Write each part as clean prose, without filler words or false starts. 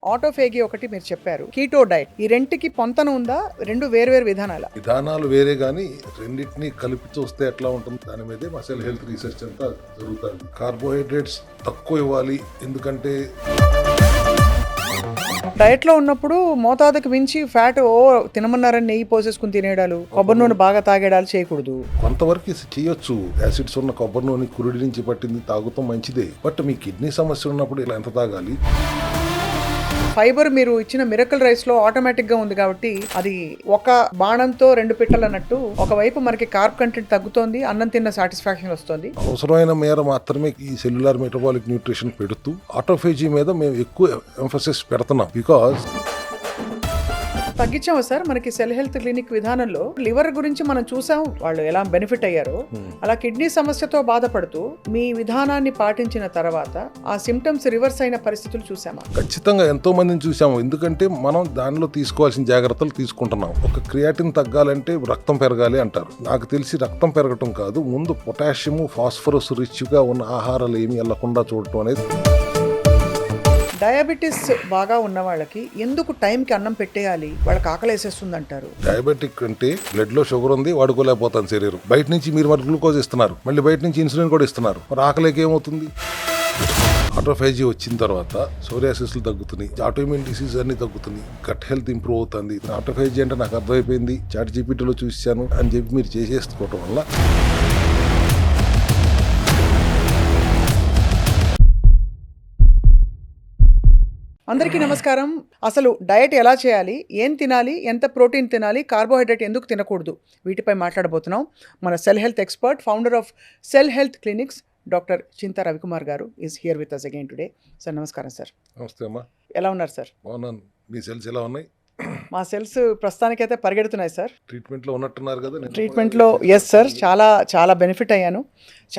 ఆటోఫేగి ఒకటి మీరు చెప్పారు, కీటో డైట్, ఈ రెంటికి పొంతన ఉందా? రెండు వేరు విధానాలు వేరే గానీ రెండింటినీ కలిపి చూస్తే ఎట్లా ఉంటుంది దాని మీదే మా సెల్ హెల్త్ రీసెర్చ్ అంతా జరుగుతుంది. కార్బోహైడ్రేట్స్ తక్కువ ఇవ్వాలి, ఎందుకంటే డయట్ లో ఉన్నప్పుడు మోతాదుకు మించి ఫ్యాట్ తినమన్నారని నెయ్యి పోసేసుకుని తినేడాలు, కొబ్బరి నూనె బాగా తాగేడాలు చేయకూడదు. కొంతవరకు చేయొచ్చు. యాసిడ్స్ ఉన్న కొబ్బరి నూనె కురుడి నుంచి పట్టింది తాగుతాం మంచిదే, బట్ మీ కిడ్నీ సమస్య ఉన్నప్పుడు ఇలా ఎంత తాగాలి? ఫైబర్ మీరు ఇచ్చిన మిరకల్ రైస్ లో ఆటోమేటిక్ గా ఉంది కాబట్టి అది ఒక బాణంతో రెండు పిట్టలు అన్నట్టు, ఒకవైపు మనకి కార్బ్ కంటెంట్ తగ్గుతోంది, అన్నం తిన్న సాటిస్ఫాక్షన్ వస్తుంది. అవసరమైన మేర మాత్రమే ఈ సెల్యులార్ మెటబాలిక్ న్యూట్రిషన్ పెడుతూ ఆటోఫేజీ మీద మేము ఎక్కువ ఎంఫసిస్ పెడుతున్నాం. బికాజ్ తగ్గించాము సార్. మనకి సెల్ హెల్త్ క్లినిక్ విధానంలో లివర్ గురించి మనం చూసాం, వాళ్ళు ఎలా బెనిఫిట్ అయ్యారో. అలా కిడ్నీ సమస్యతో బాధపడుతూ మీ విధానాన్ని పాటించిన తర్వాత ఆ సిమ్టమ్స్ రివర్స్ అయిన పరిస్థితులు చూసామా? ఖచ్చితంగా ఎంతో మందిని చూసాము. ఎందుకంటే మనం దానిలో తీసుకోవాల్సిన జాగ్రత్తలు తీసుకుంటున్నాం. ఒక క్రియాటిన్ తగ్గాలంటే రక్తం పెరగాలి అంటారు. నాకు తెలిసి రక్తం పెరగటం కాదు, ముందు పొటాషియం ఫాస్ఫరస్ రిచ్ గా ఉన్న ఆహారాలు ఏమి వెళ్లకుండా చూడటం అనేది. డయాబెటీస్ బాగా ఉన్న వాళ్ళకి ఎందుకు టైంకి అన్నం పెట్టేయాలి? వాళ్ళకి ఆకలి వేసేస్తుంది అంటారు. డయాబెటిక్ అంటే బ్లడ్ లో షుగర్ ఉంది, వాడుకోలేకపోతాను శరీరం. బయట నుంచి మీరు మరి గ్లూకోజ్ ఇస్తున్నారు, మళ్ళీ బయట నుంచి ఇన్సులిన్ కూడా ఇస్తున్నారు, మరి ఆకలికి ఏమవుతుంది? ఆటోఫేజీ వచ్చిన తర్వాత సోరియాసిస్లు తగ్గుతున్నాయి, ఆటోఇమ్యూన్ డిసీజ్ అన్ని తగ్గుతున్నాయి, గట్ హెల్త్ ఇంప్రూవ్ అవుతుంది. ఆటోఫేజీ అంటే నాకు అర్థమైపోయింది, చాట్ జీపీటీలో చూసాను అని చెప్పి మీరు చేసేసుకోవటం వల్ల అందరికీ నమస్కారం. అసలు డయట్ ఎలా చేయాలి, ఏం తినాలి, ఎంత ప్రోటీన్ తినాలి, కార్బోహైడ్రేట్ ఎందుకు తినకూడదు, వీటిపై మాట్లాడబోతున్నాం. మన cell health expert, founder of cell health clinics, doctor Chinta Ravikumar garu is here with us again today. Sir నమస్కారం సార్. నమస్తే అమ్మా. ఎలా ఉన్నారు సార్? బాగున్నాను. మీ సెల్స్ ఎలా ఉన్నాయి? మా సెల్స్ ప్రస్తుతానికైతే పరిగెడుతున్నాయి సార్. ట్రీట్మెంట్లో ఉన్నట్టున్నారు కదా? ట్రీట్మెంట్లో ఎస్ సార్, చాలా బెనిఫిట్ అయ్యాను.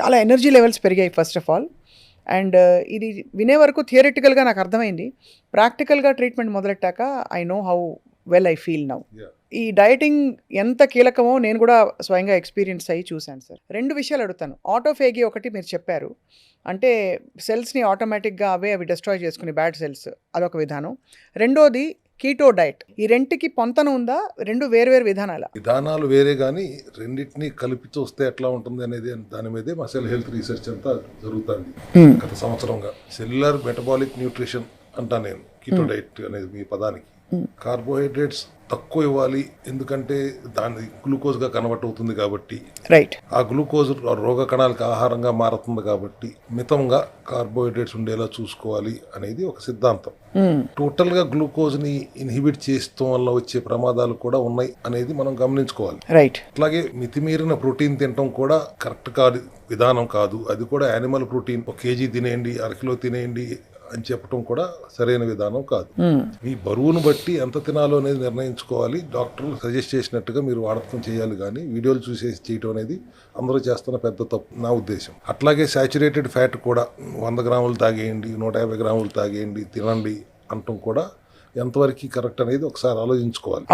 చాలా ఎనర్జీ లెవెల్స్ పెరిగాయి ఫస్ట్ ఆఫ్ ఆల్. అండ్ ఇది వినే వరకు థియరిటికల్గా నాకు అర్థమైంది. ప్రాక్టికల్గా ట్రీట్మెంట్ మొదలెట్టాక I know how well I feel now. ఈ డయటింగ్ ఎంత కీలకమో నేను కూడా స్వయంగా ఎక్స్పీరియన్స్ అయ్యి చూశాను సార్. రెండు విషయాలు అడుగుతాను. ఆటోఫేగి ఒకటి మీరు చెప్పారు, అంటే సెల్స్ని ఆటోమేటిక్గా అవి డిస్ట్రాయ్ చేసుకుని బ్యాడ్ సెల్స్, అదొక విధానం. రెండోది కీటో డైట్, ఈ రెంటికి పొంతన ఉందా? రెండు వేరు విధానాలు వేరే గానీ రెండింటినీ కలిపి చూస్తే ఎట్లా ఉంటుంది అనేది దాని మీదే మా సెల్ హెల్త్ రీసెర్చ్ అంతా జరుగుతుంది గత సంవత్సరంగా. సెల్యులార్ మెటబాలిక్ న్యూట్రిషన్ అంటా నేను, కీటో డైట్ అనేది మీ పదానికి. కార్బోహైడ్రేట్స్ తక్కువ ఇవ్వాలి, ఎందుకంటే దాని గ్లూకోజ్ గా కన్వర్ట్ అవుతుంది కాబట్టి, రైట్. ఆ గ్లూకోజ్ రోగ కణాలకు ఆహారంగా మారుతుంది కాబట్టి మితంగా కార్బోహైడ్రేట్స్ ఉండేలా చూసుకోవాలి అనేది ఒక సిద్ధాంతం. టోటల్ గా గ్లూకోజ్ ని ఇన్హిబిట్ చేస్తాం వల్ల వచ్చే ప్రమాదాలు కూడా ఉన్నాయి అనేది మనం గమనించుకోవాలి. రైట్. అట్లాగే మితిమీరిన ప్రోటీన్ తినటం కూడా కరెక్ట్ కాదు, విధానం కాదు. అది కూడా యానిమల్ ప్రోటీన్ 1 kg తినేయండి, 1 కిలో తినేయండి అని చెప్పడం కూడా సరైన విధానం కాదు. మీ బరువును బట్టి ఎంత తినాలో అనేది నిర్ణయించుకోవాలి. డాక్టర్లు సజెస్ట్ చేసినట్టుగా మీరు వాడకం చేయాలి, కానీ వీడియోలు చూసేసి చేయటం అనేది అందరూ చేస్తున్న పెద్ద తప్పు నా ఉద్దేశం. అట్లాగే సాచురేటెడ్ ఫ్యాట్ కూడా 100 గ్రాములు తాగేయండి, 150 గ్రాములు తాగేయండి, తినండి అంటం కూడా ఎంతవరకు కరెక్ట్ అనేది ఒకసారి ఆలోచించుకోవాలి.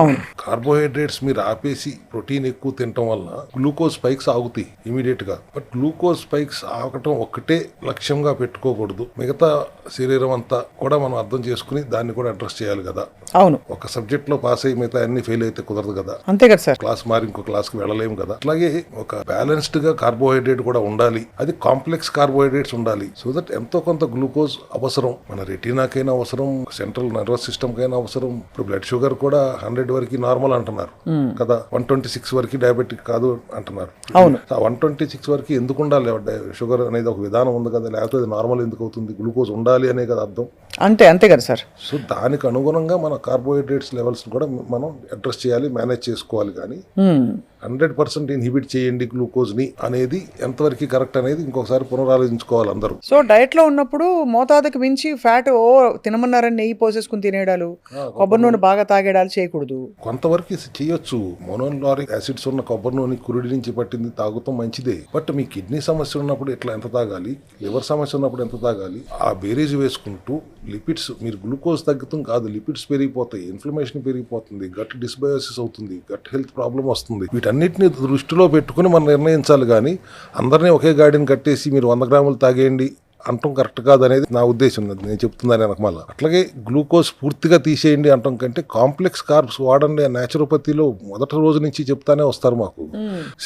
కార్బోహైడ్రేట్స్ మీరు ఆపేసి ప్రోటీన్ ఎక్కువ తినటం వల్ల గ్లూకోజ్ స్పైక్స్ ఆగుతాయి ఇమీడియట్ గా. బట్ గ్లూకోజ్ స్పైక్స్ ఆగటం ఒక్కటే లక్ష్యంగా పెట్టుకోకూడదు, మిగతా శరీరం అంతా కూడా మనం అర్థం చేసుకుని దాన్ని కూడా అడ్రస్ చేయాలి కదా. అవును. ఒక సబ్జెక్ట్ లో పాస్ అయ్యి మిగతా అన్ని ఫెయిల్ అయితే కుదరదు కదా. అంతే కదా సార్. క్లాస్ మారి ఇంకో క్లాస్ కి వెళ్ళలేము కదా. అట్లాగే ఒక బ్యాలెన్స్డ్ గా కార్బోహైడ్రేట్ కూడా ఉండాలి, అది కాంప్లెక్స్ కార్బోహైడ్రేట్స్ ఉండాలి. సో దట్ ఎంతో కొంత గ్లూకోజ్ అవసరం, మన రెటీనాకైనా అవసరం, సెంట్రల్ నర్వస్ సిస్టమ్ కైనా అవసరం. ఇప్పుడు బ్లడ్ షుగర్ కూడా 100 వరకు నార్మల్ అంటున్నారు కదా, 126 వరకు డయాబెటిక్ కాదు అంటున్నారు. అవును. 126 వరకు ఎందుకు ఉండాలి షుగర్ అనేది ఒక విధానం ఉంది కదా, లేకపోతే అది నార్మల్ ఎందుకు అవుతుంది? గ్లూకోజ్ ఉండాలి అనే కదా అర్థం. అంతే కదా సార్. సో దానికి అనుగుణంగా మన కార్బోహైడ్రేట్స్ లెవెల్స్ కూడా మనం అడ్రస్ చేయాలి, మేనేజ్ చేసుకోవాలి. కానీ 100% ఇన్హిబిట్ చేయండి గ్లూకోజ్ ని అనేది ఎంతవరకు కరెక్ట్ అనేది ఇంకొకసారి పునరాలోచించుకోవాలి అందరూ. సో డయట్ లో ఉన్నప్పుడు మోతాదుకు మించి ఫ్యాట్ తినమన్నారని నెయ్యి పోసేసుకుని తినేడాలు, కొబ్బరి నూనె బాగా తాగేడాలు చేయకూడదు. కొంతవరకు చేయొచ్చు. మోనోలారిక్ యాసిడ్స్ ఉన్న కొబ్బరి నూనె కురుడి నుంచి పట్టింది తాగుతాం మంచిదే, బట్ మీ కిడ్నీ సమస్య ఉన్నప్పుడు ఎట్లా ఎంత తాగాలి, లివర్ సమస్య ఉన్నప్పుడు ఎంత తాగాలి, ఆ బేరీజ్ వేసుకుంటూ లిపిడ్స్, మీరు గ్లూకోజ్ తగ్గుతాం కాదు, లిపిడ్స్ పెరిగిపోతాయి, ఇన్ఫ్లమేషన్ పెరిగిపోతుంది, గట్ డిస్బయోసిస్ అవుతుంది, గట్ హెల్త్ ప్రాబ్లం వస్తుంది. వీటన్నిటిని దృష్టిలో పెట్టుకుని మనం నిర్ణయించాలి. కానీ అందరినీ ఒకే గాడిని కట్టేసి మీరు 100 గ్రాములు తాగేయండి, అంటం కరెక్ట్ కాదు అనేది నా ఉద్దేశం, నేను చెప్తుందని వెనకమాల. అట్లాగే గ్లూకోజ్ పూర్తిగా తీసేయండి అంటాం కంటే కాంప్లెక్స్ కార్బ్స్ వాడండి. న్యాచురోపతిలో మొదటి రోజు నుంచి చెప్తానే వస్తారు మాకు.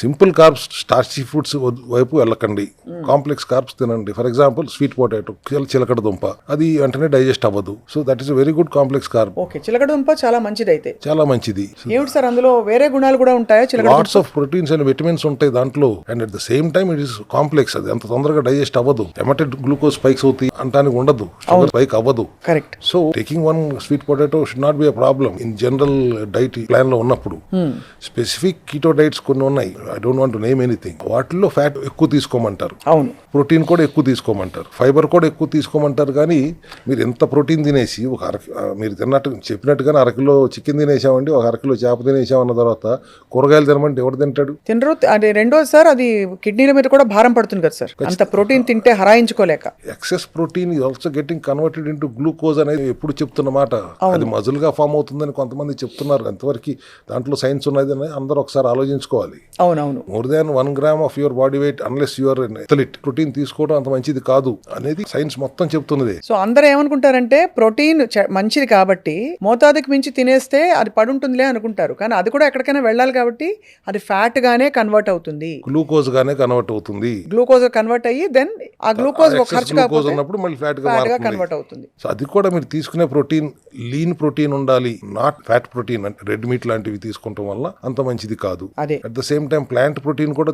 సింపుల్ కార్బ్స్, స్టార్చీ ఫుడ్స్ వైపు వెళ్ళకండి, కాంప్లెక్స్ కార్బ్స్ తినండి. ఫర్ ఎగ్జాంపుల్ స్వీట్ పొటాటో, చిలకడ దుంప, అది వెంటనే డైజెస్ట్ అవ్వదు. So that is very good complex carb. Okay, చిలకడ దుంప చాలా మంచిది. అయితే చాలా మంచిది. ఏమిటి సార్ అందులో వేరే గుణాలు కూడా ఉంటాయా? చిలకడ lots of proteins and vitamins ఉంటాయి దాంట్లో. And at the same time it is complex. అది అంత తొందరగా డైజెస్ట్ అవ్వదు. ఎమటెడ్ గ్లూకోజ్ స్పైక్స్ అవుతాయి అంటానికి ఉండదు, షుగర్ స్పైక్ అవ్వదు. Correct. So taking one sweet potato should not be a problem in general diet plan లో ఉన్నప్పుడు. స్పెసిఫిక్ కీటో డైట్స్ కొన్ని ఉన్నాయి, I don't want to name anything. వాటిల్లో ఫ్యాట్ ఎక్కువ తీసుకోమంటారు, అవును, ప్రోటీన్ కూడా ఎక్కువ తీసుకోమంటారు, ఫైబర్ కూడా ఎక్కువ తీసుకోమంటారు. కానీ మీరు ఎంత ప్రోటీన్ తినేసి ఒక మీరు చెప్పినట్టుగానే అరకిలో చికెన్ తినేసామండి, ఒక అరకిలో చేప తినేసామన్న తర్వాత కూరగాయలు తినమంటే ఎవరు తింటాడు? తినరు. అది రెండోది సార్, అది కిడ్నీల మీద కూడా భారం పడుతుంది కదా సార్, అంత ప్రోటీన్ తింటే హరాయించుకోలేక. Excess protein is also getting converted into glucose అనేది ఎప్పుడు చెప్తున్న మాట. అది మజిల్ గా ఫామ్ అవుతుందని కొంతమంది చెప్తున్నారు. ఎంతవరకు దాంట్లో సైన్స్ ఉన్నది అని అందరూ ఒకసారి ఆలోచించుకోవాలి. అవునవును. More than 1 gram of your body weight unless your athlete protein తీసుకోవడం అంత మంచిది కాదు అనేది సైన్స్ మొత్తం చెప్తున్నది. సో అందరూ ఏమనుకుంటారంటే ప్రోటీన్ మంచిది కాబట్టి మోతాదుకి మించి తినేస్తే అది పడుంటుందిలే అనుకుంటారు. కానీ అది కూడా ఎక్కడికైనా వెళ్ళాలి కాబట్టి అది ఫ్యాట్ గానే కన్వర్ట్ అవుతుంది, గ్లూకోజ్ గానే కన్వర్ట్ అవుతుంది. గ్లూకోజ్ కన్వర్ట్ అయ్యి దెన్ ఆ గ్లూకోజ్ ఖర్చు గ్లూకోజ్ ఉన్నప్పుడు మళ్ళీ ఫ్యాట్ గా కన్వర్ట్ అవుతుంది. సో అది కూడా మీరు తీసుకునే ప్రోటీన్ లీన్ ప్రోటీన్ ఉండాలి, నాట్ ఫ్యాట్ ప్రోటీన్. అంటే రెడ్ మీట్ లాంటివి తీసుకుంటాం వల్ల అంత మంచిది కాదు. అదే at the same time plant protein కూడా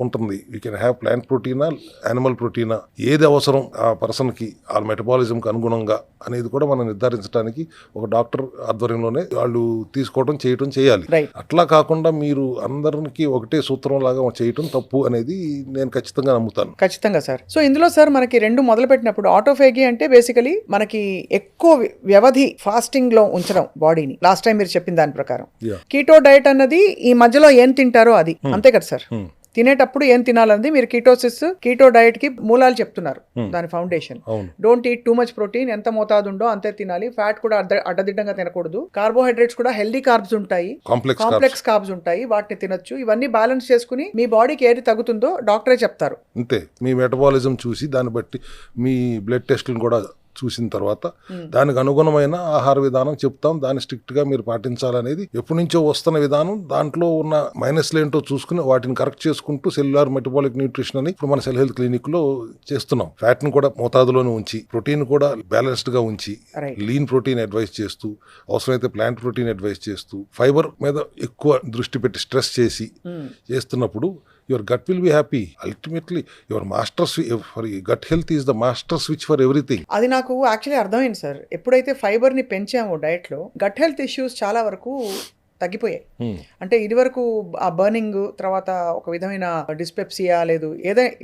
ఉంటుంది. యూ కెన్ హ్యావ్ ప్లాంట్ ప్రోటీనా, యానిమల్ ప్రోటీనా, ఏది అవసరం ఆ పర్సన్ కి, ఆ మెటబాలిజం కి అనుగుణంగా అనేది కూడా మనం నిర్ధారించడానికి ఒక డాక్టర్ ఆధ్వర్యంలోనే వాళ్ళు తీసుకోవడం చేయాలి. అట్లా కాకుండా మీరు అందరికి ఒకటే సూత్రం లాగా చేయటం తప్పు అనేది నేను ఖచ్చితంగా నమ్ముతాను. ఖచ్చితంగా సార్. సో ఇందులో సార్ మనకి రెండు మొదలు పెట్టినప్పుడు ఆటోఫేగి అంటే బేసికలీ మనకి ఎక్కువ వ్యవధి ఫాస్టింగ్ లో ఉంచడం బాడీని, లాస్ట్ టైం మీరు చెప్పిన దాని ప్రకారం. కీటో డైట్ అన్నది ఈ మధ్యలో ఏం తింటారో అది, అంతే కదా సార్? తినేటప్పుడు ఏం తినాలన్నది మీరు కీటో డైట్ కి మూలాలు చెప్తున్నారు, దాని foundation. Don't eat too much protein, ఎంత మోతాదు ఉందో అంతే తినాలి. ఫ్యాట్ కూడా అడ్డదిడ్డంగా తినకూడదు. కార్బోహైడ్రేట్స్ కూడా హెల్దీ కార్బ్స్ ఉంటాయి, కాంప్లెక్స్ కార్బ్స్ ఉంటాయి, వాటిని తినొచ్చు. ఇవన్నీ బ్యాలెన్స్ చేసుకుని మీ బాడీకి ఏది తగ్గుతుందో డాక్టరే చెప్తారు. అంతే. మీ మెటబాలిజం చూసి దాన్ని బట్టి మీ బ్లడ్ టెస్టులను కూడా చూసిన తర్వాత దానికి అనుగుణమైన ఆహార విధానం చెప్తాం. దాన్ని స్ట్రిక్ట్ గా మీరు పాటించాలనేది ఎప్పటి నుంచో వస్తున్న విధానం. దాంట్లో ఉన్న మైనస్లు ఏంటో చూసుకుని వాటిని కరెక్ట్ చేసుకుంటూ సెల్యులార్ మెటబాలిక్ న్యూట్రిషన్ అని ఇప్పుడు మన సెల్ హెల్త్ క్లినిక్ లో చేస్తున్నాం. ఫ్యాట్ ని కూడా మోతాదులోనే ఉంచి, ప్రోటీన్ కూడా బ్యాలెన్స్డ్ గా ఉంచి, లీన్ ప్రోటీన్ అడ్వైస్ చేస్తూ, అవసరమైతే ప్లాంట్ ప్రోటీన్ అడ్వైస్ చేస్తూ, ఫైబర్ మీద ఎక్కువ దృష్టి పెట్టి స్ట్రెస్ చేసి చేస్తున్నప్పుడు your gut will be happy. Ultimately, your gut health is the master switch for everything. అది నాకు యాక్చువల్లీ అర్థమైంది సార్. ఎప్పుడైతే ఫైబర్ ని పెంచామో డైట్ లో, గట్ హెల్త్ ఇష్యూస్ చాలా వరకు తగ్గిపోయాయి. అంటే ఇది వరకు ఆ బర్నింగ్, తర్వాత ఒక విధమైన డిస్పెప్సియా, లేదు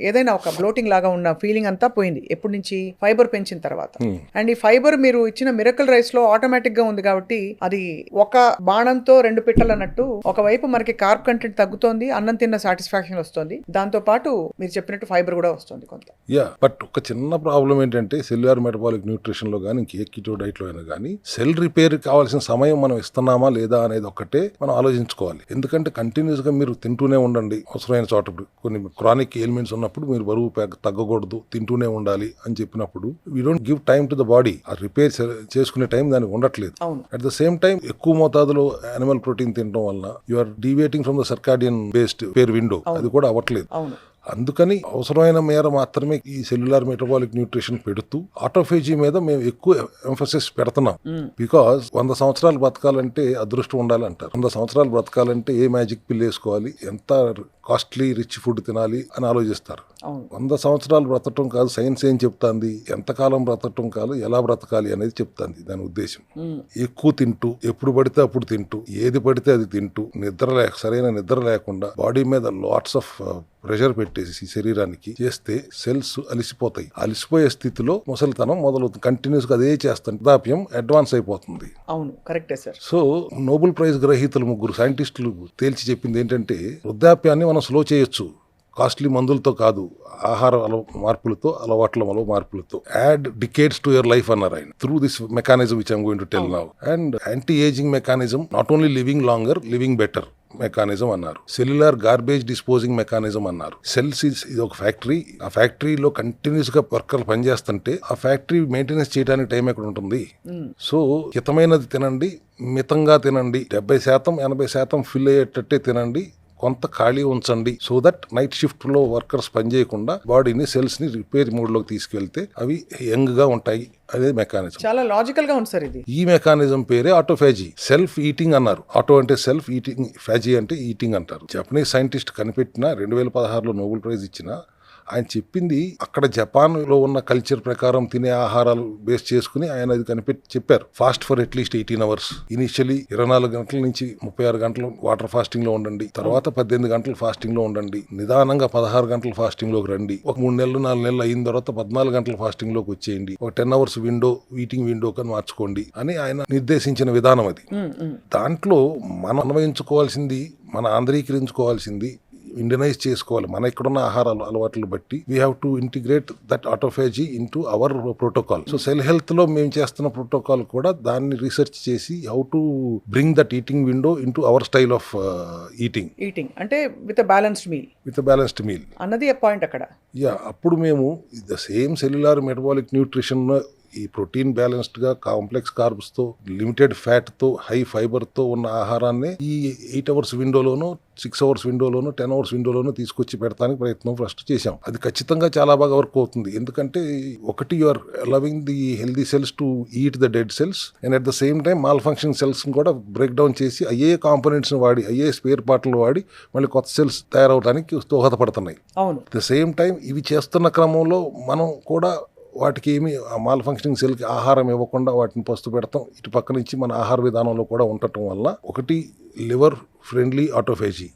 ఏదైనా ఒక బ్లోటింగ్ లాగా ఉన్న ఫీలింగ్ అంతా పోయింది ఎప్పటి నుంచి ఫైబర్ పెంచిన తర్వాత. అండ్ ఈ ఫైబర్ మీరు ఇచ్చిన మిరకల్ రైస్ లో ఆటోమేటిక్ గా ఉంది కాబట్టి అది ఒక బాణంతో రెండు పిట్టలు అన్నట్టు, ఒకవైపు మనకి కార్బ్ కంటెంట్ తగ్గుతోంది, అన్నం తిన్న సాటిస్ఫాక్షన్ వస్తుంది, దాంతో పాటు మీరు చెప్పినట్టు ఫైబర్ కూడా వస్తుంది కొంత. బట్ ఒక చిన్న ప్రాబ్లం ఏంటంటే సెల్యులార్ మెటబాలిక్ న్యూట్రిషన్ లో కానీ ఇంకే కీటో డైట్ లో అయినా కానీ సెల్ రిపేర్ కావాల్సిన సమయం మనం ఇస్తున్నామా లేదా అనేది ఒకటే మనం ఆలోచించుకోవాలి. ఎందుకంటే కంటిన్యూస్ గా మీరు తింటూనే ఉండండి. అవసరమైన చోట కొన్ని క్రానిక్ ఎలిమెంట్స్ ఉన్నప్పుడు మీరు బరువు తగ్గకూడదు, తింటూనే ఉండాలి అని చెప్పినప్పుడు we don't give time to the body. ఆ రిపేర్ చేసుకునే టైం దానికి ఉండట్లేదు. అట్ ద సేమ్ టైం ఎక్కువ మోతాదులో యానిమల్ ప్రోటీన్ తినడం వల్ల you are deviating from the circadian based pair window, అది కూడా అవ్వట్లేదు. అందుకని అవసరమైన మేర మాత్రమే ఈ సెల్యులార్ మెటబాలిక్ న్యూట్రిషన్ పెడుతూ ఆటోఫేజీ మీద మేము ఎక్కువ ఎంఫసిస్ పెడుతున్నాం. బికాస్ 100 సంవత్సరాలు బ్రతకాలంటే అదృష్టం ఉండాలి అంటారు. 100 సంవత్సరాలు బ్రతకాలంటే ఏ మ్యాజిక్ పిల్ వేసుకోవాలి, ఎంత కాస్ట్లీ రిచ్ ఫుడ్ తినాలి అని ఆలోచిస్తారు. 100 సంవత్సరాలు బ్రతకటం కాదు సైన్స్ ఏం చెప్తాంది, ఎంతకాలం బ్రతకటం కాదు ఎలా బ్రతకాలి అనేది చెప్తాంది దాని ఉద్దేశం. ఎక్కువ తింటూ, ఎప్పుడు పడితే అప్పుడు తింటూ, ఏది పడితే అది తింటూ, సరైన నిద్ర లేకుండా బాడీ మీద లాట్స్ ఆఫ్ ప్రెషర్ పెట్టేసి శరీరానికి చేస్తే సెల్స్ అలిసిపోతాయి. అలిసిపోయే స్థితిలో ముసలితనం మొదలవుతుంది. కంటిన్యూస్ గా అదే చేస్తాం, వృద్ధాప్యం అడ్వాన్స్ అయిపోతుంది. అవును, కరెక్టే సార్. సో నోబెల్ ప్రైజ్ గ్రహీతలు 3 సైంటిస్టులు తేల్చి చెప్పింది ఏంటంటే వృద్ధాప్యాన్ని మనం స్లో చేయొచ్చు, కాస్ట్లీ మందులతో కాదు, ఆహార మార్పులతో, అలవాట్ల మార్పులతో. Add decades to your life అన్నారు ఆయన. Through this mechanism which I'm going to tell now. And anti ageing mechanism, not only living longer, living better mechanism అన్నారు, సెల్యులార్ గార్బేజ్ డిస్పోజింగ్ మెకానిజం అన్నారు. సెల్స్ ఇది ఒక ఫ్యాక్టరీ, ఆ ఫ్యాక్టరీలో continuous గా వర్కర్లు పనిచేస్తుంటే ఆ ఫ్యాక్టరీ మెయింటెనెన్స్ చేయడానికి టైం ఎక్కడ ఉంటుంది? సో హితమైనది తినండి, మితంగా తినండి, 70% 80% ఫిల్ అయ్యేటట్టే తినండి, కొంత ఖాళీ ఉంచండి. సో దట్ నైట్ షిఫ్ట్ లో వర్కర్స్ పనిచేయకుండా బాడీని సెల్స్ ని రిపేర్ మోడ్ లోకి తీసుకెళ్తే అవి యంగ్ గా ఉంటాయి. అదే మెకానిజం. చాలా లాజికల్ గా ఉంది సార్ ఇది. ఈ మెకానిజం పేరే ఆటోఫాజీ. సెల్ఫ్ ఈటింగ్ అన్నారు. ఆటో అంటే సెల్ఫ్, ఈటింగ్, ఫాజీ అంటే ఈటింగ్ అంటారు. జపనీస్ సైంటిస్ట్ కనిపెట్టిన 2016లో నోబెల్ ప్రైజ్ ఇచ్చిన ఆయన చెప్పింది అక్కడ జపాన్ లో ఉన్న కల్చర్ ప్రకారం తినే ఆహారాలు బేస్ చేసుకుని ఆయన అది కనిపెట్టి చెప్పారు. Fast for at least 18 hours. Initially 24 గంటల నుంచి 36 గంటలు వాటర్ ఫాస్టింగ్ లో ఉండండి, తర్వాత 18 గంటలు ఫాస్టింగ్ లో ఉండండి, నిదానంగా 16 గంటలు ఫాస్టింగ్ లోకి రండి, ఒక 3 నెలలు 4 నెలలు అయిన తర్వాత 14 గంటల ఫాస్టింగ్ లోకి వచ్చేయండి, ఒక 10 hours విండో, ఈటింగ్ విండో కని మార్చుకోండి అని ఆయన నిర్దేశించిన విధానం అది. దాంట్లో మనం అన్వయించుకోవాల్సింది, మన ఆంధ్రీకరించుకోవాల్సింది, ఇండియనైజ్ చేసుకోవాలి మన ఇక్కడున్న ఆహార అలవాట్లు బట్టి. We have to integrate that autophagy into our protocol. So cell health లో మేము చేస్తున్న ప్రోటోకాల్ కూడా దాన్ని రీసెర్చ్ చేసి how to bring that eating window into our style of eating అంటే విత్ బ్యాలెన్స్డ్ మీల్ అన్నది పాయింట్ అక్కడ. అప్పుడు మేము the same cellular metabolic nutrition, ఈ ప్రోటీన్ బ్యాలెన్స్డ్ గా, కాంప్లెక్స్ కార్బ్స్ తో, లిమిటెడ్ ఫ్యాట్ తో, హై ఫైబర్ తో ఉన్న ఆహారాన్ని ఈ 8 hours విండోలోనూ, 6 hours విండోలోను, 10 hours విండోలోను తీసుకొచ్చి పెడతానికి ప్రయత్నం ఫస్ట్ చేశాం. అది ఖచ్చితంగా చాలా బాగా వర్క్ అవుతుంది. ఎందుకంటే ఒకటి, you are allowing the healthy cells to eat the dead cells and at the same time mal function cells కూడా బ్రేక్ డౌన్ చేసి అయ్యే కాంపోనెంట్స్ వాడి, అయ్యే స్పేర్ పార్ట్లు వాడి మళ్ళీ కొత్త సెల్స్ తయారవడానికి దోహదపడుతున్నాయి. అట్ ద సేమ్ టైం ఇవి చేస్తున్న క్రమంలో మనం కూడా వాటికి ఏమి మాల్ ఫంక్షనింగ్ సెల్కి ఆహారం ఇవ్వకుండా వాటిని పస్తు పెడతాం. ఇటు పక్క నుంచి మన ఆహార విధానంలో కూడా ఉండటం వల్ల ఒకటి liver friendly autophagy,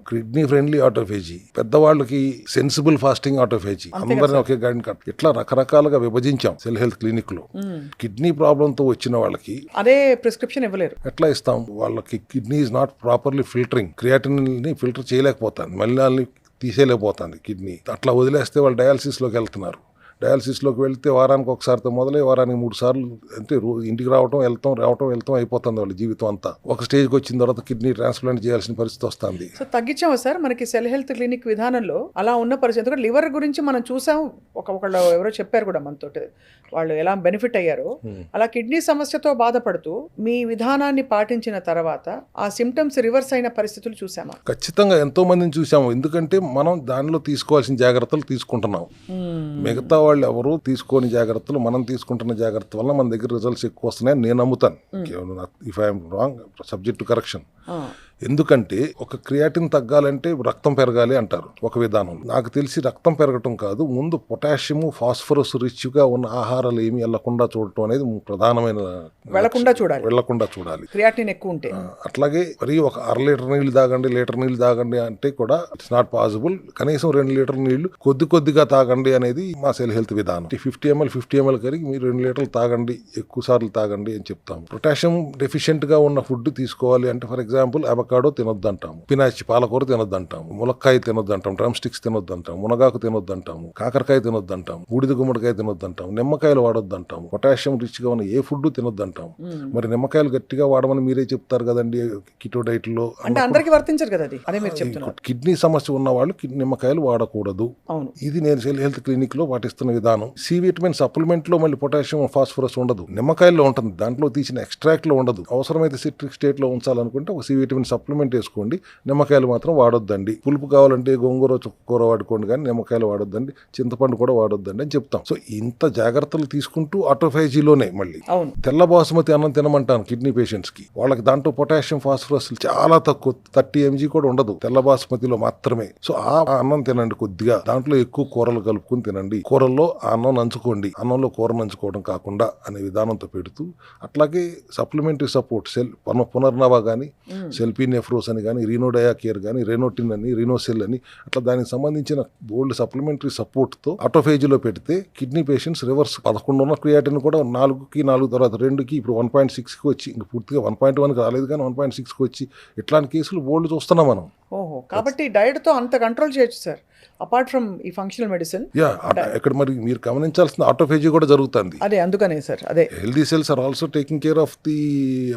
kidney friendly autophagy, పెద్దవాళ్ళకి సెన్సిబుల్ ఫాస్టింగ్ ఆటోఫేజీ, అందరినీ ఒకే గైడ్ కట్, ఇట్లా రకరకాలుగా విభజించాం సెల్ హెల్త్ క్లినిక్ లో. కిడ్నీ ప్రాబ్లమ్ తో వచ్చిన వాళ్ళకి అదే ప్రిస్క్రిప్షన్ ఇవ్వలేరు. ఎట్లా ఇస్తాం? వాళ్ళకి kidney is not properly filtering, creatinine ని ఫిల్టర్ చేయలేకపోతాను, మలినాల్ని తీసేయలేకపోతుంది కిడ్నీ. అట్లా వదిలేస్తే వాళ్ళు డయాలసిస్ లోకి వెళ్తున్నారు. డయాలసిస్లోకి వెళ్తే వారానికి ఒకసారితో మొదలై వారానికి 3 సార్లు, అంటే ఇంటికి రావటం అయిపోతుంది వాళ్ళ జీవితం అంతా. ఒక స్టేజ్కి వచ్చిన తర్వాత కిడ్నీ ట్రాన్స్ప్లాంట్ చేయాల్సిన పరిస్థితి వస్తుంది. సో తగ్గించాము సార్ మనకి సెల్ హెల్త్ క్లినిక్ విధానంలో అలా ఉన్న పరిస్థితి. లివర్ గురించి మనం చూసాం, ఒకళ్ళు ఎవరో చెప్పారు కూడా మనతో, వాళ్ళు ఎలా బెనిఫిట్ అయ్యారో. అలా కిడ్నీ సమస్యతో బాధపడుతూ మీ విధానాన్ని పాటించిన తర్వాత ఆ సిమ్టమ్స్ రివర్స్ అయిన పరిస్థితులు చూసామా? ఖచ్చితంగా ఎంతో మందిని చూసాము. ఎందుకంటే మనం దానిలో తీసుకోవాల్సిన జాగ్రత్తలు తీసుకుంటున్నాం. మిగతా వాళ్ళు ఎవరు తీసుకోని జాగ్రత్తలు మనం తీసుకుంటున్న జాగ్రత్త వల్ల మన దగ్గర రిజల్ట్స్ ఎక్కువ వస్తున్నాయని నేను నమ్ముతాను. If I'm wrong, subject to correction. ఎందుకంటే ఒక క్రియాటిన్ తగ్గాలంటే రక్తం పెరగాలి అంటారు ఒక విధానం. నాకు తెలిసి రక్తం పెరగటం కాదు, ముందు పొటాషియం, ఫాస్ఫరస్ రిచ్ గా ఉన్న ఆహారాలు ఏమి వెళ్లకుండా చూడటం అనేది ప్రధానమైన, వెళ్లకుండా చూడాలి క్రియాటిన్ ఎక్కువ ఉంటే. అట్లాగే మరి ఒక 1/2 లీటర్ నీళ్లు తాగండి, లీటర్ నీళ్లు తాగండి అంటే కూడా ఇట్స్ నాట్ పాసిబుల్. కనీసం 2 లీటర్ నీళ్లు కొద్దిగా తాగండి అనేది మా సెల్ హెల్త్ విధానం. 50 ml కరిగి మీరు 2 లీటర్లు తాగండి, ఎక్కువ సార్లు తాగండి అని చెప్తాము. పొటాషియం డెఫిషియెంట్ గా ఉన్న ఫుడ్ తీసుకోవాలి అంటే ఫర్ ఎగ్జాంపుల్ అవకాడో తినొద్దంటాము, పినాచి పాలకూర తినొద్దంటాము, ములక్కాయ తినొద్దంటాము, డ్రమ్ స్టిక్స్ తినొద్దంటాము, మునగాకు తినొద్దంటాము, కాకరకాయ తినొద్దంటాము, బూడిద గుమ్మడికాయ తినొద్దంటాము, నిమ్మకాయలు వాడొద్దంటాము, పొటాషియం రిచ్ గా ఉన్న ఏ ఫుడ్ తినొద్దంటాము. మరి నిమ్మకాయలు గట్టిగా వాడమని మీరే చెప్తారు కదండి కిటో డైట్ లో. అంటే అందరికీ వర్తించరు కదా అది, అదే మీరు చెప్తున్నారు. కిడ్నీ సమస్య ఉన్న వాళ్ళు నిమ్మకాయలు వాడకూడదు. ఇది నేను సెల్ హెల్త్ క్లినిక్ లో పాటిస్తున్న విధానం. సి విటమిన్ సప్లిమెంట్ లో మళ్ళీ పొటాషియం, ఫాస్ఫరస్ ఉండదు, నిమ్మకాయలో ఉంటుంది, దాంట్లో తీసిన ఎక్స్ట్రాక్ట్ లో ఉండదు. అవసరమైతే సిట్రిక్ స్టేట్ లో ఉంచాలనుకుంటే ఒక సి విటమిన్ సప్లిమెంట్ వేసుకోండి, నిమ్మకాయలు మాత్రం వాడొద్దండి. పులుపు కావాలంటే గోంగూర, చుక్కకూర వాడుకోండి, కానీ నిమ్మకాయలు వాడొద్దండి, చింతపండు కూడా వాడొద్దండి అని చెప్తాం. సో ఇంత జాగ్రత్తలు తీసుకుంటూ ఆటోఫాజీలోనే మళ్ళీ తెల్ల బాసుమతి అన్నం తినమంటాను కిడ్నీ పేషెంట్స్ కి. వాళ్ళకి దాంట్లో పొటాషియం, ఫాస్ఫరస్ చాలా తక్కువ, 30 mg కూడా ఉండదు తెల్ల బాసుమతిలో మాత్రమే. సో ఆ అన్నం తినండి కొద్దిగా, దాంట్లో ఎక్కువ కూరలు కలుపుకుని తినండి, కూరల్లో ఆ అన్నం నంచుకోండి, అన్నంలో కూర నంచుకోవడం కాకుండా అనే విధానంతో పెడుతూ, అట్లాగే సప్లిమెంటరీ సపోర్ట్ పునర్నవ కానీ, సెల్ఫీనెఫ్రోస్ అని కానీ, రీనోడయా కేర్ కానీ, రెనోటిన్ అని, రీనోసెల్ అని, అట్లా దానికి సంబంధించిన బోల్డ్ సప్లిమెంటరీ సపోర్ట్ తో ఆటోఫేజీలో పెడితే కిడ్నీ పేషెంట్స్ రివర్స్ 11 ఉన్న క్రియాటిన్ కూడా 4 తర్వాత 2కి ఇప్పుడు 1.6కి వచ్చి, ఇంక పూర్తిగా 1.1కి రాలేదు కానీ 1.6కి వచ్చి, ఇట్లాంటి కేసులు బోల్డ్ చూస్తున్నాం మనం. ఓహో, కాబట్టి డైట్ తో అంత కంట్రోల్ చేయొచ్చు సార్. అపార్ట్ ఫ్రమ్ ఈ ఫంక్షనల్ మెడిసిన్. యా, ఇక్కడ మరి మీరు గమనించాల్సిన ఆటోఫేజీ కూడా జరుగుతుంది. అదే అందుకనే సార్, అదే healthy cells are also taking care of the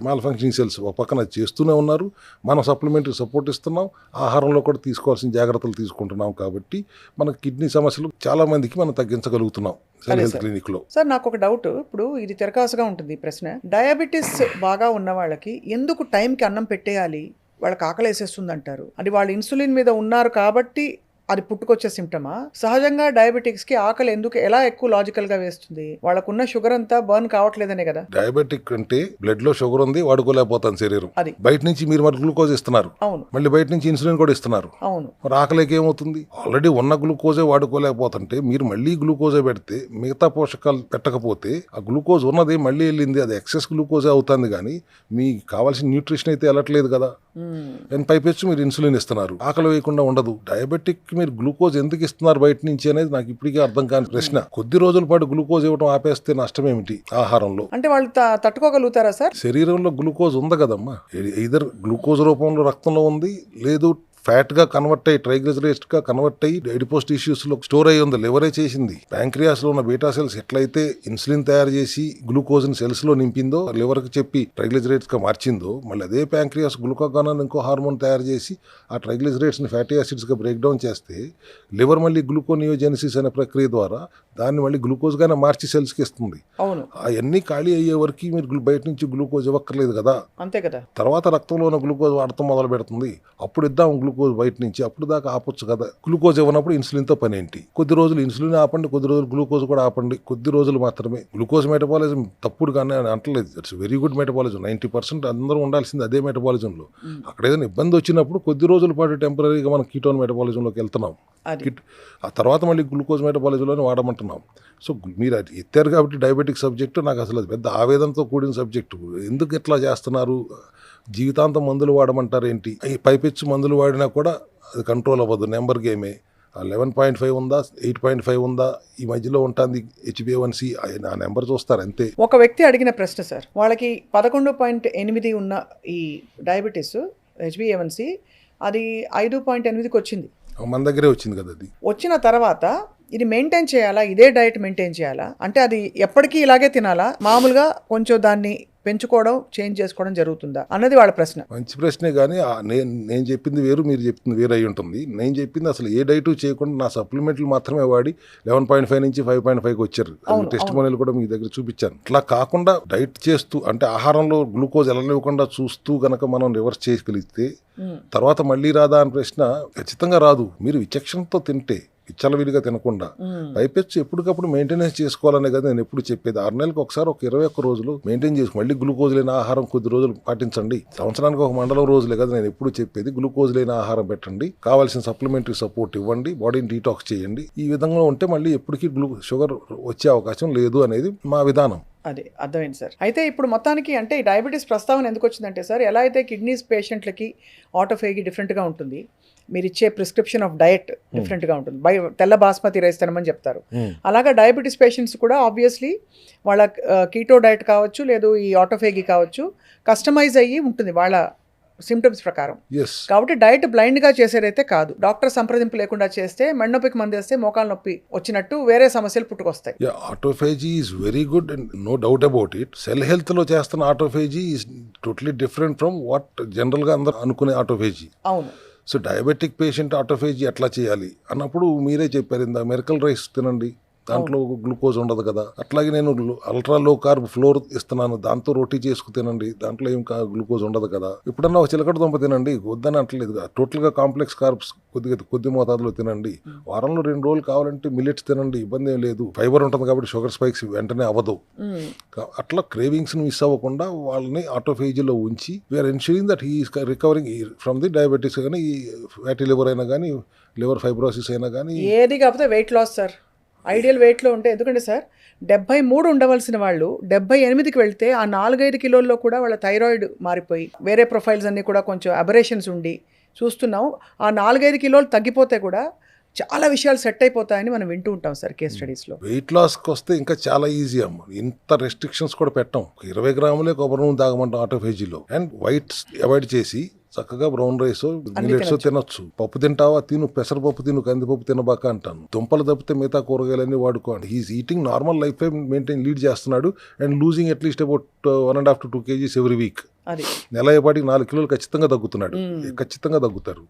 mal functioning cells. ఒక పక్కన చేస్తూనే ఉన్నారు, మనం సప్లిమెంటరీ సపోర్ట్ ఇస్తున్నాం, ఆహారంలో కూడా తీసుకోవాల్సిన జాగ్రత్తలు తీసుకుంటున్నాం. కాబట్టి మన కిడ్నీ సమస్యలు చాలా మందికి మనం తగ్గించగలుగుతున్నాం సెల్ హెల్త్ క్లినిక్ లో. సార్ నాకు ఒక డౌట్, ఇప్పుడు ఇది తిరకాసుగా ఉంటుంది ఈ ప్రశ్న. డయాబెటీస్ బాగా ఉన్న వాళ్ళకి ఎందుకు టైంకి అన్నం పెట్టేయాలి, వాళ్ళకి ఆకలి వేసేస్తుంది అంటారు. అది వాళ్ళు ఇన్సులిన్ మీద ఉన్నారు కాబట్టి అది పుట్టుకొచ్చే సిమ్టమా? సహజంగా డయాబెటిక్స్ కి ఆకలి ఎందుకు ఎలా ఎక్కువ లాజికల్ గా వేస్తుంది? వాళ్ళకున్న షుగర్ అంతా బర్న్ కావట్లేదనే కదా. డయాబెటిక్ అంటే బ్లడ్ లో షుగర్ ఉంది, వాడుకోలేకపోతాను శరీరం. అది బయట నుంచి మీరు మరి గ్లూకోజ్ ఇస్తున్నారు, అవును మళ్ళీ బయట నుంచి ఇన్సులిన్ కూడా ఇస్తున్నారు. అవును, మరి ఆకలికి ఏమవుతుంది? ఆల్రెడీ ఉన్న గ్లూకోజే వాడుకోలేకపోతుంటే మీరు మళ్ళీ గ్లూకోజే పెడితే, మిగతా పోషకాలు పెట్టకపోతే ఆ గ్లూకోజ్ ఉన్నది మళ్ళీ వెళ్ళింది, అది ఎక్సెస్ గ్లూకోజే అవుతుంది. కానీ మీకు కావాల్సిన న్యూట్రిషన్ అయితే వెళ్ళట్లేదు కదా. అండ్ పైపెచ్చు మీరు ఇన్సులిన్ ఇస్తున్నారు, ఆకలి వేయకుండా ఉండదు. డయాబెటిక్ మీరు గ్లూకోజ్ ఎందుకు ఇస్తున్నారు బయట నుంచి అనేది నాకు ఇప్పటికీ అర్థం కాని ప్రశ్న. కొద్ది రోజుల పాటు గ్లూకోజ్ ఇవ్వడం ఆపేస్తే నష్టం ఏమిటి ఆహారంలో? అంటే వాళ్ళు తట్టుకోగలుగుతారా సార్? శరీరంలో గ్లూకోజ్ ఉంది కదమ్మా, ఇదర్ గ్లూకోజ్ రూపంలో రక్తంలో ఉంది, లేదు ఫ్యాట్ గా కన్వర్ట్ అయ్యి ట్రైగ్లిజరైడ్స్ గా కన్వర్ట్ అయ్యి అడిపోస్ టిష్యూస్ లో స్టోర్ అయ్యి ఉంది, లివరే చేసింది. ప్యాంక్రియాస్ లో ఉన్న బీటా సెల్స్ ఎట్లయితే ఇన్సులిన్ తయారు చేసి గ్లూకోజ్ ని సెల్స్ లో నింపిందో, లివర్ కి చెప్పి ట్రైగ్లిజరైడ్స్ గా మార్చిందో, మళ్ళీ అదే ప్యాంక్రియాస్ గ్లూకాగాన్ అని ఇంకో హార్మోన్ తయారు చేసి ఆ ట్రైగ్లిజరైడ్స్ ని ఫ్యాటీ యాసిడ్స్ గా బ్రేక్ డౌన్ చేస్తే లివర్ మళ్ళీ గ్లూకోనియోజెనిసిస్ అనే ప్రక్రియ ద్వారా దాన్ని మళ్ళీ గ్లూకోజ్ గానే మార్చి సెల్స్ కి ఇస్తుంది. అవును, అవన్నీ ఖాళీ అయ్యే వరకు మీరు బయట నుంచి గ్లూకోజ్ ఇవ్వక్కర్లేదు కదా. అంతే కదా. తర్వాత రక్తంలో ఉన్న గ్లూకోజ్ వాడటం మొదలు పెడుతుంది, అప్పుడు ఇద్దాం గ్లూకోజ్ బయట నుంచి. అప్పుడు దాకా ఆపొచ్చు కదా. గ్లూకోజ్ ఇవ్వనప్పుడు ఇన్సులిన్తో పని ఏంటి? కొద్ది రోజులు ఇన్సులిన్ ఆపండి, కొద్ది రోజులు గ్లూకోజ్ కూడా ఆపండి, కొద్ది రోజులు మాత్రమే. గ్లూకోజ్ మెటబాలిజం తప్పుడు కానీ అంటలేదు, ఇట్స్ వెరీ గుడ్ మెటబాలిజం. 90% అందరూ ఉండాల్సింది అదే మెటబాలిజంలో. అక్కడ ఏదైనా ఇబ్బంది వచ్చినప్పుడు కొద్ది రోజుల పాటు టెంపరీగా మనం కీటోన్ మెటబాలిజంలోకి వెళ్తున్నాం, ఆ తర్వాత మళ్ళీ గ్లూకోజ్ మెటబాలిజంలోనే వాడమంటున్నాం. సో మీరు అది ఎత్తారు కాబట్టి డయాబెటిక్ సబ్జెక్టు నాకు అసలు అది పెద్ద ఆవేదనతో కూడిన సబ్జెక్టు. ఎందుకు ఇట్లా చేస్తున్నారు? జీవితాంతం మందులు వాడమంటారు ఏంటి? ఈ పైపెచ్చు మందులు వాడినా కూడా అది కంట్రోల్ అవ్వదు, నెంబర్ గేమే. 11.5 ఉందా, 8.5 ఉందా, ఈ మధ్యలో ఉంటుంది HbA1c, ఆ నెంబర్ చూస్తారు అంతే. ఒక వ్యక్తి అడిగిన ప్రశ్న సార్, వాళ్ళకి 11.8 ఉన్న ఈ డయాబెటీస్ HbA1c అది 5.8కి వచ్చింది, మన దగ్గరే వచ్చింది కదా. అది వచ్చిన తర్వాత ఇది మెయింటైన్ చేయాలా, ఇదే డైట్ మెయింటైన్ చేయాలా, అంటే అది ఎప్పటికీ ఇలాగే తినాలా, మామూలుగా కొంచెం దాన్ని పెంచుకోవడం చేంజ్ చేసుకోవడం జరుగుతుందా అన్నది వాళ్ళ ప్రశ్న. మంచి ప్రశ్నే, కానీ నేను చెప్పింది వేరు, మీరు చెప్పింది వేరు అయి ఉంటుంది. నేను చెప్పింది అసలు ఏ డైట్ చేయకుండా నా సప్లిమెంట్లు మాత్రమే వాడి 11.5 నుంచి 5.5కి వచ్చారు. టెస్ట్ మనీలు కూడా మీ దగ్గర చూపించాను. అట్లా కాకుండా డైట్ చేస్తూ, అంటే ఆహారంలో గ్లూకోజ్ వెళ్ళనివ్వకుండా చూస్తూ గనక మనం రివర్స్ చేయగలిగితే తర్వాత మళ్ళీ రాదా అని ప్రశ్న ఖచ్చితంగా రాదు. మీరు విచక్షణతో తింటే, విచ్చలవిడిగా తినకుండా, పైపెచ్చు ఎప్పటికప్పుడు మెయింటెనెన్స్ చేసుకోవాలనే కదా నేను ఎప్పుడు చెప్పేది. 6 నెలలకు ఒకసారి ఒక 21 రోజులు మెయింటైన్ చేసుకో, మళ్ళీ గ్లూకోజ్ లేని ఆహారం కొద్ది రోజులు పాటించండి. సంవత్సరానికి ఒక మండలం రోజులే కదా నేను ఎప్పుడు చెప్పేది. గ్లూకోజ్ లేని ఆహారం పెట్టండి, కావాల్సిన సప్లిమెంటరీ సపోర్ట్ ఇవ్వండి, బాడీని డీటాక్స్ చేయండి. ఈ విధంగా ఉంటే మళ్ళీ ఎప్పటికీ షుగర్ వచ్చే అవకాశం లేదు అనేది మా విధానం. అదే అర్థమైంది సార్. అయితే ఇప్పుడు మొత్తానికి అంటే ఈ డయాబెటీస్ ప్రస్తావన ఎందుకు వచ్చిందంటే సార్, ఎలా అయితే కిడ్నీస్ పేషెంట్లకి ఆటోఫేగి డిఫరెంట్గా ఉంటుంది, మీరు ఇచ్చే ప్రిస్క్రిప్షన్ ఆఫ్ డయట్ డిఫరెంట్గా ఉంటుంది, తెల్ల బాస్మతి రైస్ తినమని చెప్తారు. అలాగా డయాబెటీస్ పేషెంట్స్ కూడా ఆబ్వియస్లీ వాళ్ళ కీటో డయట్ కావచ్చు, లేదు ఈ ఆటోఫేగి కావచ్చు, కస్టమైజ్ అయ్యి ఉంటుంది వాళ్ళ సిమ్టమ్స్ ప్రకారం. కాబట్టి డైట్ బ్లైండ్ గా చేసేదైతే కాదు, డాక్టర్ సంప్రదింపు లేకుండా చేస్తే మెడనొప్పికి మందేస్తే మోకాలు నొప్పి వచ్చినట్టు వేరే సమస్యలు పుట్టుకొస్తాయి. Autophagy is very good and no doubt about it. Cell health లో చేస్తున్న autophagy is totally different from what general గా అందరూ అనుకునే ఆటోఫేజీ. అవును. సో డయాబెటిక్ పేషెంట్ ఆటోఫేజీ ఎట్లా చేయాలి అన్నప్పుడు మీరే చెప్పారు, ఇందా మిరకల్ రైస్ తినండి, దాంట్లో గ్లూకోజ్ ఉండదు కదా. అట్లాగే నేను అల్ట్రా లో కార్బ్ ఫ్లోర్ ఇస్తున్నాను, దాంతో రోటీ చేసుకు తినండి, దాంట్లో ఏం గ్లూకోజ్ ఉండదు కదా. ఇప్పుడన్నా ఒక చిలకడ దుంప తినండి, వద్దని అంటలేదు. టోటల్గా కాంప్లెక్స్ కార్బ్స్ కొద్ది మోతాదులో తినండి. వారంలో 2 రోజులు కావాలంటే మిల్లెట్స్ తినండి, ఇబ్బంది ఏం లేదు. ఫైబర్ ఉంటుంది కాబట్టి షుగర్ స్పైక్స్ వెంటనే అవ్వదు. అట్లా క్రేవింగ్స్ మిస్ అవ్వకుండా వాళ్ళని ఆటోఫేజీలో ఉంచి we're ensuring that he is recovering from the diabetes. కానీ ఫ్యాటీ లివర్ అయినా కానీ, లివర్ ఫైబ్రోసిస్ అయినా కానీ, ఏది కాకపోతే వెయిట్ లాస్ సార్. ఐడియల్ వెయిట్లో ఉంటే, ఎందుకంటే సార్ 73 ఉండవలసిన వాళ్ళు 78కి వెళ్తే ఆ 4-5 కిలోల్లో కూడా వాళ్ళ థైరాయిడ్ మారిపోయి వేరే ప్రొఫైల్స్ అన్నీ కూడా కొంచెం అబరేషన్స్ ఉండి చూస్తున్నాం. ఆ 4-5 కిలోలు తగ్గిపోతే కూడా చాలా విషయాలు సెట్ అయిపోతాయని మనం వింటూ ఉంటాం సార్ కేస్ స్టడీస్లో. వెయిట్ లాస్కి వస్తే ఇంకా చాలా ఈజీ అమ్మ, ఇంత రెస్ట్రిక్షన్స్ కూడా పెట్టాం. 20 గ్రాములే కొబ్బరి నూనె తాగమంటాం ఆటోఫేజీలో. అండ్ వైట్స్ అవాయిడ్ చేసి చక్కగా బ్రౌన్ రైస్ మిల్లెట్స్ తినొచ్చు. పప్పు తింటావా, తిను, పెసరపప్పు తిను, కందిపప్పు తినబాక అంటాను. దుంపలు తప్పితే మిగతా కూరగాయలన్నీ వాడుకోండి. He's eating normal life lead చేస్తున్నాడు and losing at least about 1.5 to 2 kgs every week. నెల అయ్యేపాటికి 4 కిలోలు ఖచ్చితంగా తగ్గుతున్నాడు. ఖచ్చితంగా తగ్గుతారు.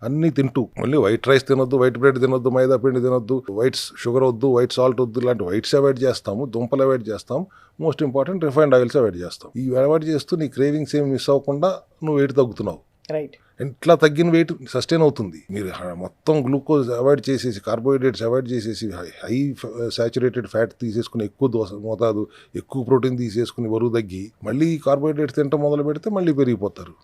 అన్ని తింటూ మళ్ళీ వైట్ రైస్ తినొద్దు, వైట్ బ్రెడ్ తినొద్దు, మైదా పిండి తినొద్దు, వైట్ షుగర్ వద్దు, వైట్ సాల్ట్ వద్దు, ఇలాంటి వైట్స్ అవాయిడ్ చేస్తాము, దుంపలు అవాయిడ్ చేస్తాం, most important refined oils avoid చేస్తాం. ఇవి అవాయిడ్ చేస్తూ నీ క్రేవింగ్స్ ఏమి మిస్ అవ్వకుండా నువ్వు వెయిట్ తగ్గుతున్నావు. రైట్. ఇట్లా తగ్గిన వెయిట్ సస్టైన్ అవుతుంది. మీరు మొత్తం గ్లూకోజ్ అవాయిడ్ చేసేసి, కార్బోహైడ్రేట్స్ అవాయిడ్ చేసేసి, హై సాచురేటెడ్ ఫ్యాట్ తీసేసుకుని, ఎక్కువ మోతాదు ఎక్కువ ప్రోటీన్ తీసేసుకుని బరువు తగ్గి మళ్ళీ కార్బోహైడ్రేట్స్ తింటాం మొదలు పెడితే మళ్ళీ పెరిగిపోతారు.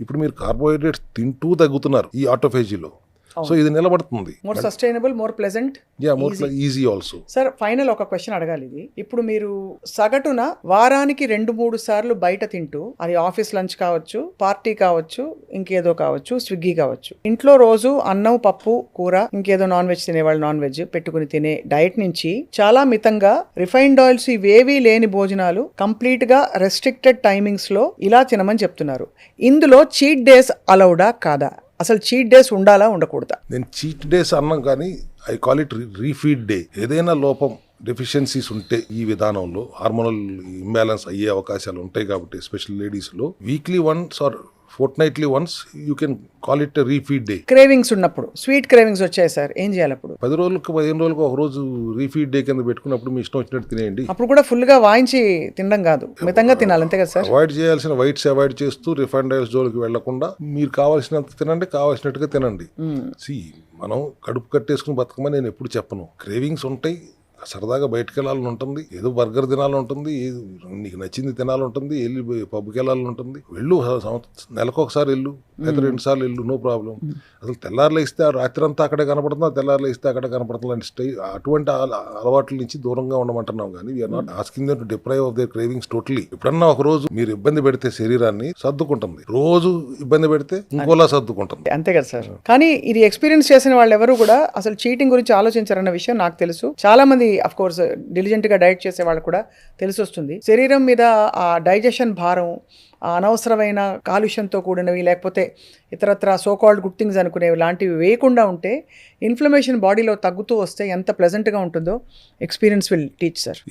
ఇప్పుడు మీరు కార్బోహైడ్రేట్స్ తింటూ తగ్గుతున్నారు ఈ ఆటోఫేజీలో. సో ఇది నిలబడుతుంది. More sustainable, more pleasant, more easy also. Sir final ఒక క్వశ్చన్ అడగాలి. ఇది ఇప్పుడు మీరు సగటున వారానికి 2-3 సార్లు బయట తింటూ, అది ఆఫీస్ లంచ్ కావచ్చు, పార్టీ కావచ్చు, ఇంకేదో కావచ్చు, స్విగ్గీ కావచ్చు, ఇంట్లో రోజు అన్నం, పప్పు, కూర, ఇంకేదో నాన్ వెజ్ తినేవాళ్ళు నాన్ వెజ్ పెట్టుకుని తినే డైట్ నుంచి చాలా మితంగా రిఫైన్డ్ ఆయిల్స్ ఇవేవీ లేని భోజనాలు కంప్లీట్ గా రెస్ట్రిక్టెడ్ టైమింగ్స్ లో ఇలా తినమని చెప్తున్నారు. ఇందులో చీట్ డేస్ అలౌడా కాదా? అసలు చీట్ డేస్ ఉండాలా, ఉండకూడదా? నేను చీట్ డేస్ అన్నాం కానీ I call it refeed day. ఏదైనా లోపం, డెఫిషియన్సీస్ ఉంటే ఈ విధానంలో హార్మోనల్ ఇంబ్యాలెన్స్ అయ్యే అవకాశాలు ఉంటాయి కాబట్టి ఎస్పెషల్ లేడీస్లో weekly once or fortnightly once you can call it refeed day. Cravings ఉన్నప్పుడు, స్వీట్ క్రేవింగ్స్ వచ్చాయి సార్, ఏం చేయాలి అప్పుడు? 10 రోజులకు 15 రోజులకు ఒక రోజు రీఫీడ్ డే కింద పెట్టుకున్నప్పుడు మీ ఇష్టం వచ్చినట్టు తినేయండి. అప్పుడు కూడా ఫుల్ గా వాయించి తినడం కాదు, మితంగా తినాలి, అంతే కదా సార్? అవాయిడ్ చేయాల్సిన వైట్స్ అవాయిడ్ చేస్తూ రిఫైన్డ్ ఆయిల్స్ జోలికి వెళ్లకుండా మీరు కావాల్సినంత తినండి, కావాల్సినట్టుగా తినండి. మనం కడుపు కట్టేసుకుని బతకమని నేను ఎప్పుడు చెప్పను. క్రేవింగ్స్ ఉంటాయి, సరదాగా బయటకు వెళ్ళాలని ఉంటుంది, ఏదో బర్గర్ తినాలని ఉంటుంది, నీకు నచ్చింది తినాలని ఉంటుంది, వెళ్ళి పబ్కి వెళ్ళాలని ఉంటుంది, వెళ్ళు, నెలకు ఒకసారి వెళ్ళు, లేదా 2 సార్లు వెళ్ళు, నో ప్రాబ్లం. అసలు తెల్లారులు ఇస్తే రాత్రి అంతా అక్కడే కనపడుతుంది, తెల్లారులు ఇస్తే అక్కడే కనపడుతుంది. అటువంటి అలవాట్ల నుంచి దూరంగా ఉండమంటున్నాం కానీ we're not asking them to deprive of their cravings totally. ఎప్పుడన్నా ఒక రోజు మీరు ఇబ్బంది పెడితే శరీరాన్ని సర్దుకుంటుంది, రోజు ఇబ్బంది పెడితే ఇంకోలా సర్దుకుంటుంది, అంతే కదా సార్? కానీ ఇది ఎక్స్పీరియన్స్ చేసిన వాళ్ళు ఎవరు కూడా అసలు చీటింగ్ గురించి ఆలోచించారన్న విషయం నాకు తెలుసు. చాలా మంది అఫ్ కోర్స్ డిలిజెంట్ గా డైట్ చేసే వాళ్ళు కూడా తెలిసి వస్తుంది. శరీరం మీద ఆ డైజెషన్ భారం, అనవసరమైన కాలుష్యంతో కూడినవి, లేకపోతే ఇతరత్ర సోకాల్డ్ గుడ్ థింగ్స్ అనుకునేవి లాంటివి వేయకుండా ఉంటే ఇన్ఫ్లమేషన్ బాడీలో తగ్గుతూ వస్తే ఎంత ప్లెజెంట్గా ఉంటుందో experience will teach sir.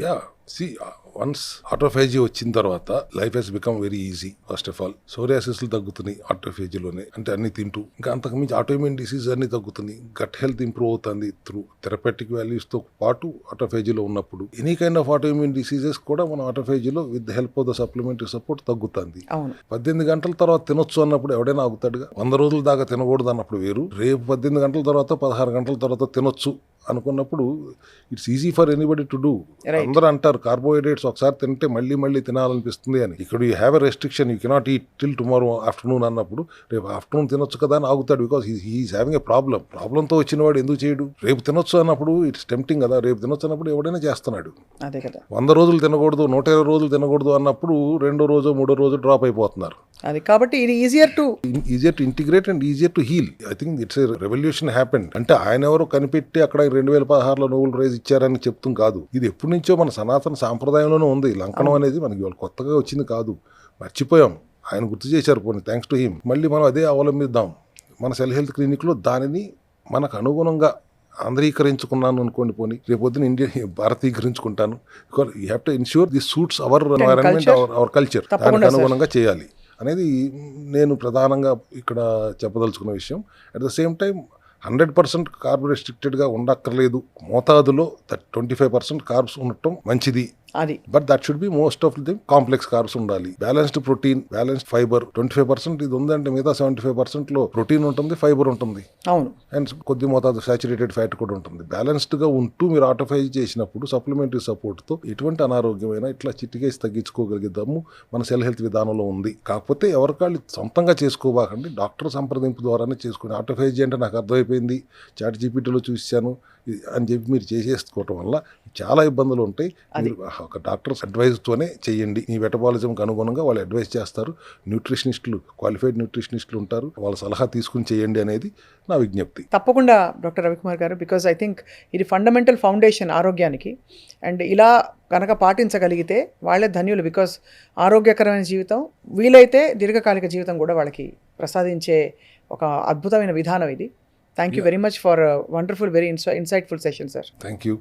Once autophagy వచ్చిన తర్వాత life has become very easy. First of all సోరియాసిస్లు తగ్గుతున్నాయి ఆటోఫేజీలోనే, అంటే అన్ని తింటూ. ఇంకా అంతకుమించి ఆటోఇమ్యూన్ డిసీజ్ అన్ని తగ్గుతున్నాయి, గట్ హెల్త్ ఇంప్రూవ్ అవుతుంది త్రూ థెరపెటిక్ వాల్యూస్తో పాటు ఆటోఫేజీలో ఉన్నప్పుడు. Any kind of autoimmune diseases కూడా మన ఆటోఫేజీలో with the help of the supplementary support తగ్గుతుంది. 18 గంటల తర్వాత తినొచ్చు అన్నప్పుడు ఎవడైనా ఆగుతాడుగా. 100 రోజుల దాకా తినకూడదు అన్నప్పుడు వేరు, రేపు 18 గంటల తర్వాత 16 గంటల తర్వాత తినొచ్చు అనుకున్నప్పుడు it's easy for anybody to do. అందరూ అంటారు కార్బోహైడ్రేట్స్ ఒకసారి తింటే మళ్ళీ మళ్ళీ తినాలనిపిస్తుంది అని. ఇక్కడ you have a restriction, you cannot eat till tomorrow afternoon అన్నప్పుడు రేపు ఆఫ్టర్నూన్ తినొచ్చు కదా అని ఆగుతాడు. బికాస్ హీఈస్ హ్యావింగ్ ఎ ప్రాబ్లంతో వచ్చిన వాడు ఎందుకు చేయడు? రేపు తినొచ్చు అన్నప్పుడు ఇట్స్ టెంప్టింగ్ కదా, రేపు తినొచ్చు అన్నప్పుడు ఎవడైనా చేస్తున్నాడు. అదే కదా. 100 రోజులు తినకూడదు, 120 రోజులు తినకూడదు అన్నప్పుడు 2వ రోజు 3వ రోజు డ్రాప్ అయిపోతున్నారు. అది కాబట్టి ఇది easier to integrate and easier to heal. I think it's a revolution happened. అంటే ఆయన ఎవరో కనిపెట్టి అక్కడ 2016లో నోబెల్ ప్రైజ్ ఇచ్చారని చెప్తాం కాదు. ఇది ఎప్పటి నుంచో మన సనాతన సాంప్రదాయంలోనే ఉంది. లంకనం అనేది మనకి వాళ్ళు కొత్తగా వచ్చింది కాదు, మర్చిపోయాం. ఆయన గుర్తు చేశారు, పోనీ థ్యాంక్స్ టు హిమ్. మళ్ళీ మనం అదే అవలంబిద్దాం. మన సెల్ హెల్త్ క్లినిక్లో దానిని మనకు అనుగుణంగా ఆంధ్రీకరించుకున్నాను అనుకోండి, పోనీ రేపొద్దున భారతీకరించుకుంటాను. Because you have to ensure this suits our environment, our culture. దానికి అనుగుణంగా చేయాలి అనేది నేను ప్రధానంగా ఇక్కడ చెప్పదలుచుకున్న విషయం. At the same time 100% carb రెస్ట్రిక్టెడ్గా ఉండక్కర్లేదు. మోతాదులో 25% కార్బ్స్ ఉండటం మంచిది. అది but that should be most of the complex carbs ఉండాలి. Balanced protein, balanced fibre. 25% ఇది ఉందంటే మిగతా 75% లో ప్రోటీన్ ఉంటుంది, ఫైబర్ ఉంటుంది. అవును. అండ్ కొద్ది మోతాదు సాచురేటెడ్ ఫ్యాట్ కూడా ఉంటుంది. బ్యాలెన్స్డ్ గా ఉంటూ మీరు ఆటోఫైజ్ చేసినప్పుడు సప్లిమెంటరీ సపోర్ట్ తో ఎటువంటి అనారోగ్యమైన ఇట్లా చిటికేసి తగ్గించుకోగలిగిద్దాము మన సెల్ హెల్త్ విధానంలో ఉంది. కాకపోతే ఎవరికాళ్ళు సొంతంగా చేసుకోబాకండి, డాక్టర్ సంప్రదింపు ద్వారానే చేసుకోండి. ఆటోఫైజ్ అంటే నాకు అర్థమైపోయింది, చాట్ జీపీటీలో చూశాను, అని చెప్పి మీరు చేసేసుకోవటం వల్ల చాలా ఇబ్బందులు ఉంటాయి. మీరు ఒక డాక్టర్స్ అడ్వైజ్తోనే చేయండి. మీ మెటబాలిజంకి అనుగుణంగా వాళ్ళు అడ్వైజ్ చేస్తారు. న్యూట్రిషనిస్టులు, క్వాలిఫైడ్ న్యూట్రిషనిస్టులు ఉంటారు, వాళ్ళ సలహా తీసుకుని చేయండి అనేది నా విజ్ఞప్తి. తప్పకుండా డాక్టర్ రవికుమార్ గారు, బికాజ్ ఐ థింక్ ఇది ఫండమెంటల్ ఫౌండేషన్ ఆరోగ్యానికి. అండ్ ఇలా కనుక పాటించగలిగితే వాళ్ళే ధన్యులు. బికాజ్ ఆరోగ్యకరమైన జీవితం, వీలైతే దీర్ఘకాలిక జీవితం కూడా వాళ్ళకి ప్రసాదించే ఒక అద్భుతమైన విధానం ఇది. Thank you very much for wonderful, very insightful session sir. Thank you.